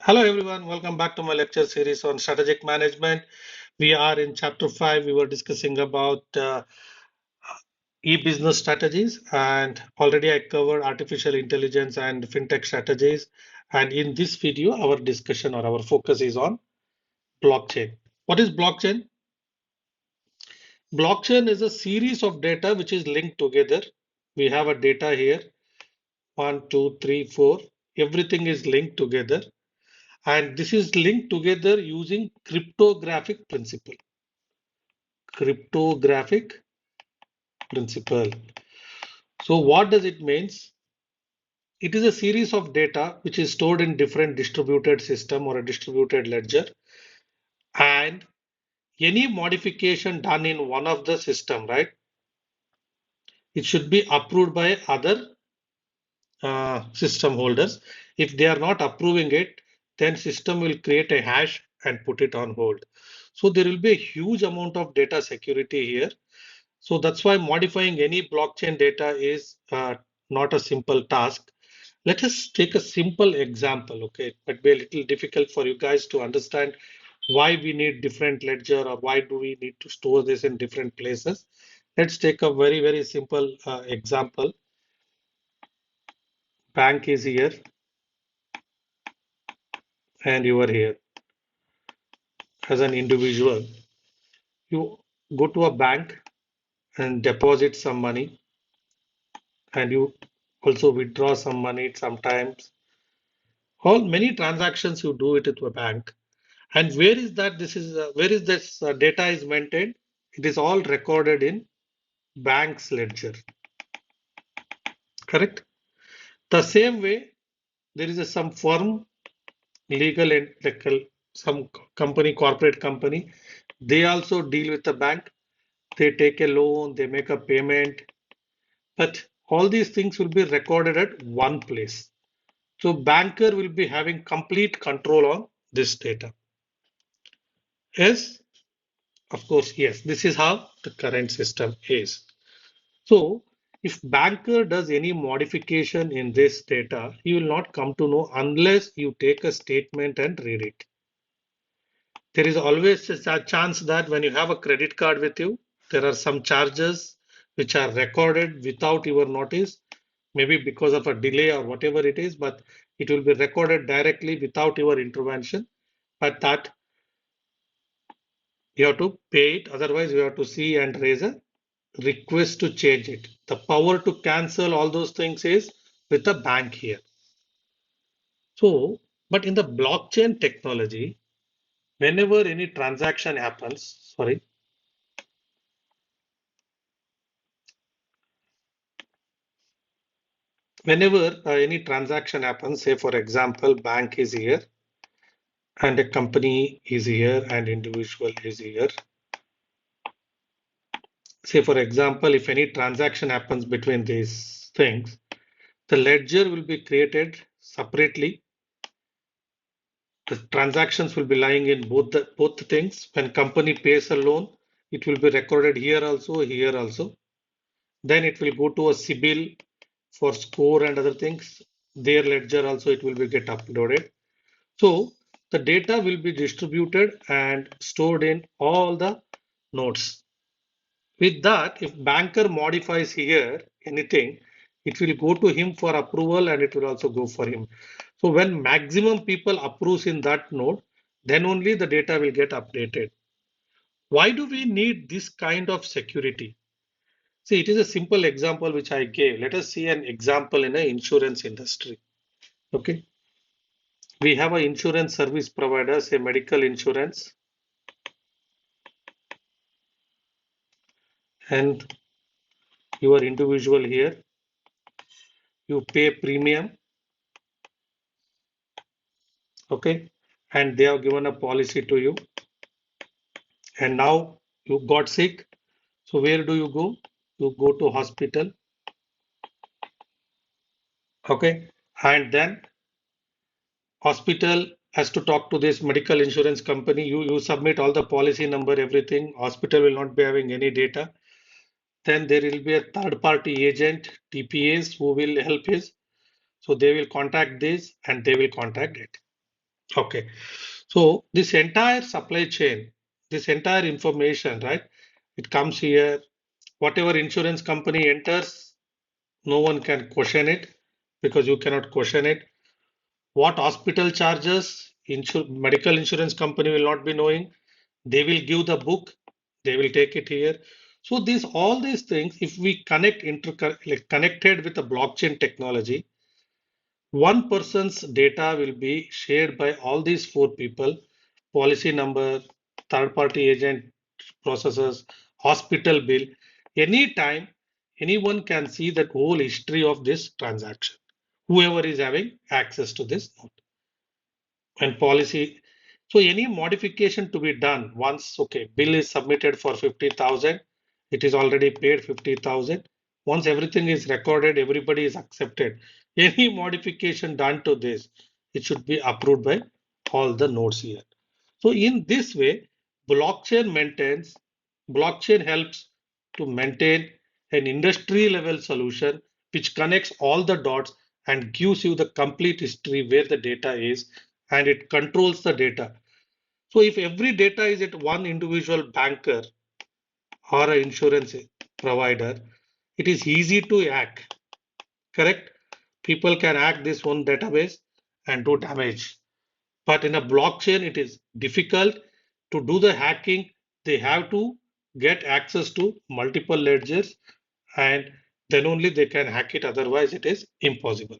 Hello everyone, welcome back to my lecture series on strategic management. We are in chapter 5. We were discussing about e-business strategies, and already I covered artificial intelligence and fintech strategies. And in this video, our discussion or our focus is on blockchain. What is blockchain? Blockchain is a series of data which is linked together. We have a data here, 1, 2, 3, 4. Everything is linked together, and this is linked together using cryptographic principle. Cryptographic principle. So what does it means? It is a series of data which is stored in different distributed system or a distributed ledger, and any modification done in one of the system, right? It should be approved by other system holders. If they are not approving it, then system will create a hash and put it on hold. So there will be a huge amount of data security here. So that's why modifying any blockchain data is not a simple task. Let us take a simple example, okay? It might be a little difficult for you guys to understand why we need different ledger or why do we need to store this in different places. Let's take a very, very simple example. Bank is here and you are here as an individual. You go to a bank and deposit some money, and you also withdraw some money sometimes. All many transactions you do it to a bank. And where is that this is where is this data is maintained? It is all recorded in bank's ledger, correct? The same way, there is some firm, legal and legal, some company, corporate company, they also deal with the bank. They take a loan, they make a payment, but all these things will be recorded at one place. So banker will be having complete control on this data. Yes, of course, yes. This is how the current system is. So if banker does any modification in this data, you will not come to know unless you take a statement and read it. There is always a chance that when you have a credit card with you, there are some charges which are recorded without your notice, maybe because of a delay or whatever it is, but it will be recorded directly without your intervention. But that you have to pay it, otherwise you have to see and raise a request to change it. The power to cancel all those things is with the bank here. So, but in the blockchain technology, whenever any transaction happens, sorry, whenever any transaction happens, say for example, bank is here and a company is here and individual is here. Say for example, if any transaction happens between these things, the ledger will be created separately. The transactions will be lying in both the things. When company pays a loan, it will be recorded here also, here also. Then it will go to a CIBIL for score and other things. Their ledger also it will be get uploaded. So the data will be distributed and stored in all the nodes. With that, if banker modifies here anything, it will go to him for approval and it will also go for him. So when maximum people approves in that node, then only the data will get updated. Why do we need this kind of security? See, it is a simple example which I gave. Let us see an example in the insurance industry. Okay. We have an insurance service provider, say medical insurance, and you are individual here. You pay premium, okay, and they have given a policy to you. And now you got sick. So where do you go? You go to hospital, okay, and then hospital has to talk to this medical insurance company. You submit all the policy number, everything. Hospital will not be having any data. Then there will be a third party agent, TPAs, who will help his. So they will contact this and they will contact it. Okay. So this entire supply chain, this entire information, right? It comes here. Whatever insurance company enters, no one can question it because you cannot question it. What hospital charges, medical insurance company will not be knowing. They will give the book, they will take it here. So these all these things, if we connected with the blockchain technology, one person's data will be shared by all these four people: policy number, third party agent, processors, hospital bill. Anytime anyone can see that whole history of this transaction, whoever is having access to this note and policy. So any modification to be done once, okay, bill is submitted for 50,000, it is already paid 50,000. Once everything is recorded, everybody is accepted. Any modification done to this, it should be approved by all the nodes here. So in this way, blockchain maintains, blockchain helps to maintain an industry level solution which connects all the dots and gives you the complete history where the data is, and it controls the data. So if every data is at one individual banker or an insurance provider, it is easy to hack, correct? People can hack this one database and do damage. But in a blockchain, it is difficult to do the hacking. They have to get access to multiple ledgers, and then only they can hack it. Otherwise, it is impossible.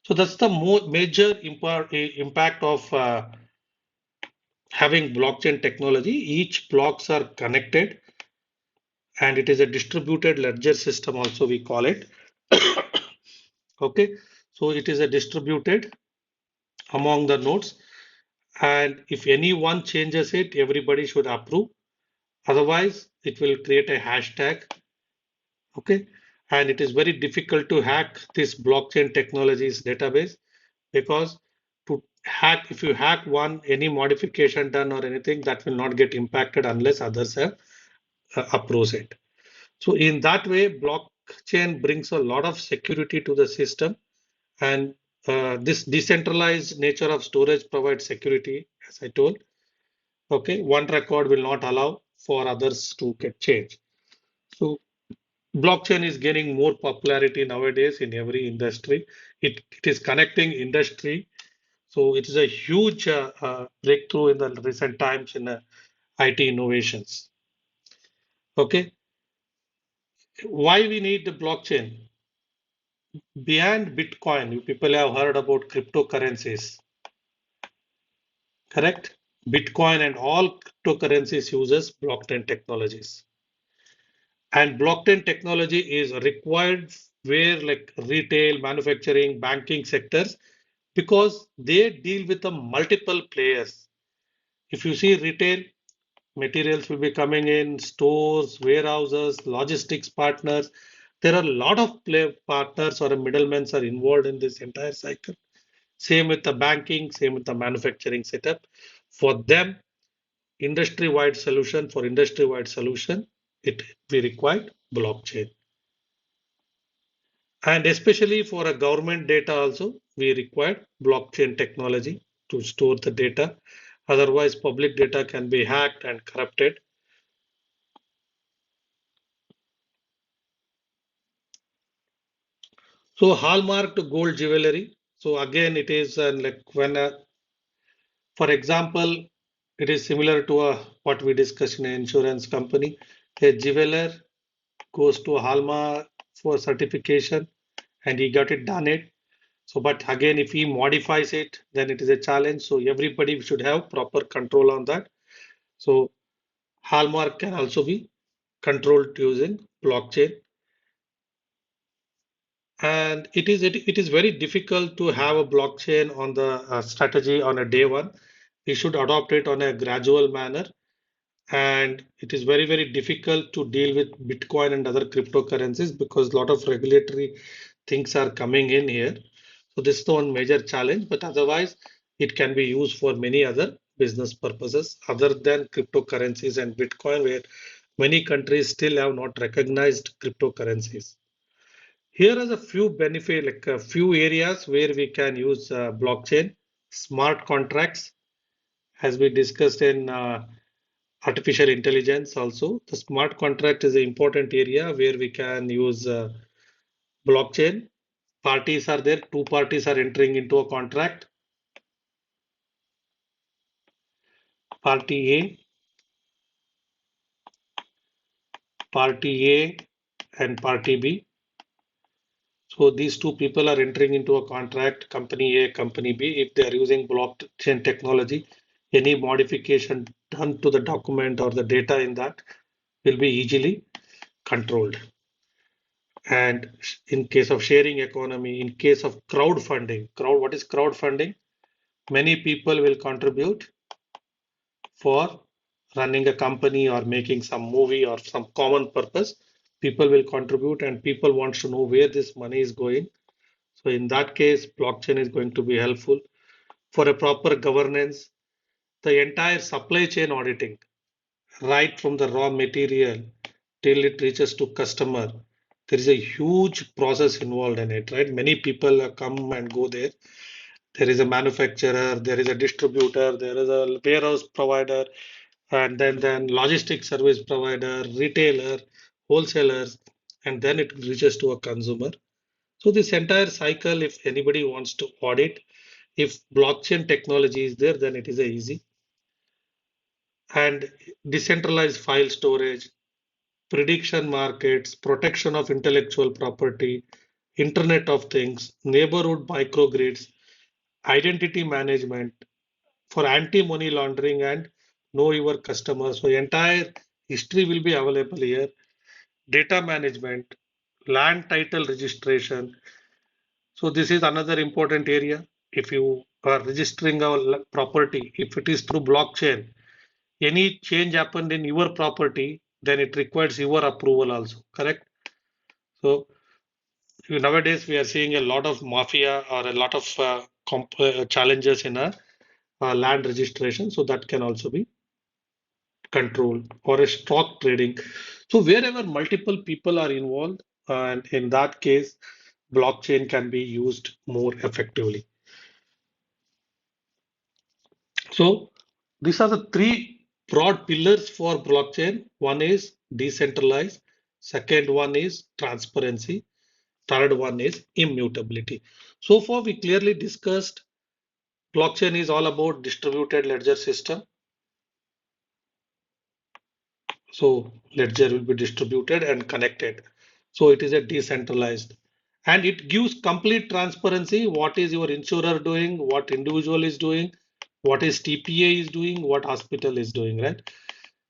So that's the major impact of having blockchain technology. Each blocks are connected, and it is a distributed ledger system also we call it. Okay, so it is a distributed among the nodes, and if anyone changes it, everybody should approve. Otherwise, it will create a hashtag. Okay, and it is very difficult to hack this blockchain technologies database, because to hack, if you hack one, any modification done or anything, that will not get impacted unless others have approves it. So in that way, blockchain brings a lot of security to the system, and this decentralized nature of storage provides security, as I told. Okay, one record will not allow for others to get changed. So blockchain is gaining more popularity nowadays in every industry. It is connecting industry. So it is a huge breakthrough in the recent times in IT innovations. Okay, why we need the blockchain? Behind Bitcoin, you people have heard about cryptocurrencies, correct? Bitcoin and all cryptocurrencies uses blockchain technologies. And blockchain technology is required where like retail, manufacturing, banking sectors, because they deal with the multiple players. If you see retail, materials will be coming in, stores, warehouses, logistics partners. There are a lot of play partners or middlemen are involved in this entire cycle. Same with the banking, same with the manufacturing setup. For them, industry-wide solution, it we require blockchain. And especially for a government data also, we require blockchain technology to store the data. Otherwise, public data can be hacked and corrupted. So hallmarked gold jewelry. So again, it is like when, for example, it is similar to what we discussed in an insurance company. A jeweler goes to Hallmark for certification, and he got it done it. So, but again, if he modifies it, then it is a challenge. So everybody should have proper control on that. So Hallmark can also be controlled using blockchain. And it is very difficult to have a blockchain on the strategy on a day one. We should adopt it on a gradual manner, and it is very difficult to deal with Bitcoin and other cryptocurrencies because a lot of regulatory things are coming in here. So this is the one major challenge, but otherwise it can be used for many other business purposes other than cryptocurrencies and Bitcoin, where many countries still have not recognized cryptocurrencies. Here are a few benefit, like a few areas where we can use blockchain. smart contracts, as we discussed in artificial intelligence also. The smart contract is an important area where we can use blockchain. Parties are there, two parties are entering into a contract. Party A, Party A, and Party B. So these two people are entering into a contract, company A, company B. If they are using blockchain technology, any modification done to the document or the data in that will be easily controlled. And in case of sharing economy, in case of crowdfunding, what is crowdfunding? Many people will contribute for running a company or making some movie or some common purpose. People will contribute and people want to know where this money is going. So in that case, blockchain is going to be helpful for a proper governance. The entire supply chain auditing, right from the raw material till it reaches to customer, there is a huge process involved in it, right? Many people come and go there. There is a manufacturer, there is a distributor, there is a warehouse provider, and then logistics service provider, retailer, wholesalers, and then it reaches to a consumer. So this entire cycle, if anybody wants to audit, if blockchain technology is there, then it is a easy. And decentralized file storage, prediction markets, protection of intellectual property, Internet of Things, neighborhood microgrids, identity management for anti-money laundering and know your customer. So entire history will be available here. Data management, land title registration. So this is another important area. If you are registering a property, if it is through blockchain, any change happened in your property, then it requires your approval also, correct? So nowadays we are seeing a lot of mafia or a lot of challenges in a land registration. So that can also be controlled or a stock trading. So wherever multiple people are involved, and in that case, blockchain can be used more effectively. So these are the three broad pillars for blockchain. One is decentralized, second one is transparency, third one is immutability. So far we clearly discussed blockchain is all about distributed ledger system. So ledger will be distributed and connected. So it is a decentralized and it gives complete transparency. What is your insurer doing? What individual is doing? What is TPA is doing? What hospital is doing, right?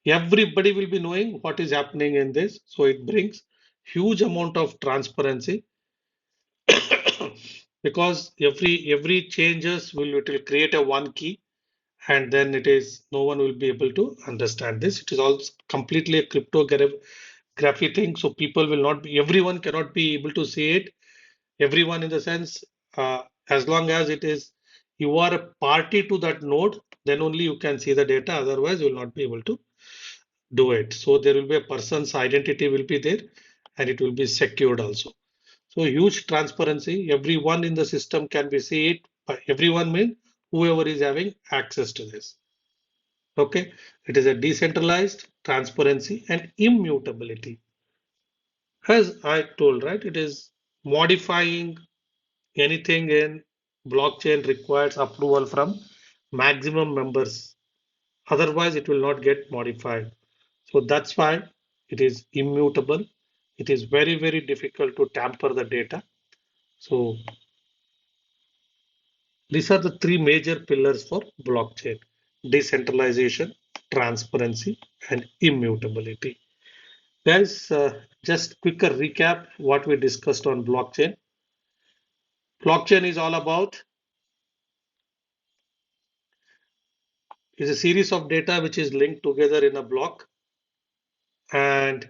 Everybody will be knowing what is happening in this. So it brings huge amount of transparency because every changes will it will create a one key and then it is no one will be able to understand this. It is also completely a cryptography thing. So people will not be everyone cannot be able to see it. Everyone in the sense as long as it is you are a party to that node, then only you can see the data. Otherwise, you will not be able to do it. So there will be a person's identity will be there and it will be secured also. So huge transparency. Everyone in the system can be see it. But everyone means whoever is having access to this. Okay. It is a decentralized transparency and immutability. As I told, right, it is modifying anything in blockchain requires approval from maximum members. Otherwise, it will not get modified. So that's why it is immutable. It is very, very difficult to tamper the data. So these are the three major pillars for blockchain: decentralization, transparency, and immutability. Guys, just quicker recap what we discussed on blockchain. Blockchain is all about is a series of data which is linked together in a block, and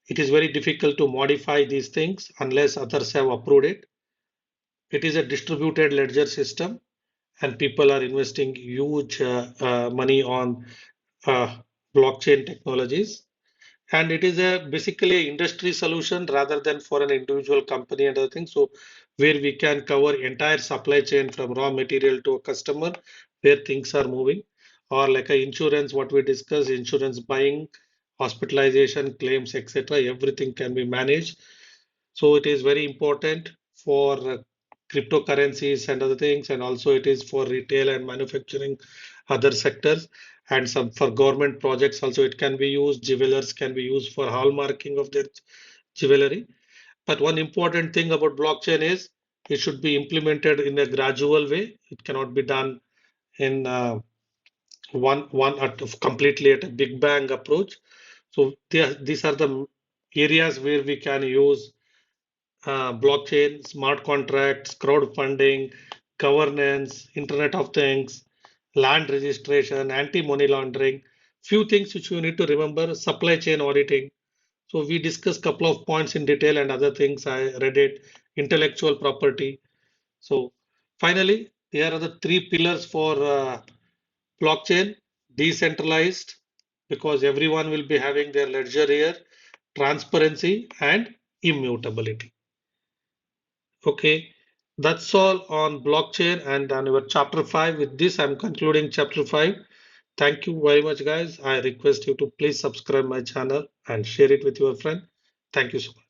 it is very difficult to modify these things unless others have approved it. It is a distributed ledger system and people are investing huge money on blockchain technologies. and it is a basically industry solution rather than for an individual company and other things. So where we can cover entire supply chain from raw material to a customer where things are moving, or like a insurance, what we discussed, insurance buying, hospitalization, claims, etc. Everything can be managed. So it is very important for cryptocurrencies and other things, and also it is for retail and manufacturing, other sectors, and some for government projects also it can be used. Jewelers can be used for hallmarking of their jewelry. But one important thing about blockchain is it should be implemented in a gradual way. It cannot be done in one completely at a big bang approach. So these are the areas where we can use blockchain, smart contracts, crowdfunding, governance, Internet of Things, land registration, anti-money laundering. Few things which you need to remember: supply chain auditing. So we discussed couple of points in detail, and other things I read it, intellectual property. So finally, here are the three pillars for blockchain: decentralized, because everyone will be having their ledger here; transparency and immutability. Okay, that's all on blockchain and on our chapter 5. With this, I'm concluding chapter 5. Thank you very much, guys. I request you to please subscribe my channel and share it with your friend. Thank you so much.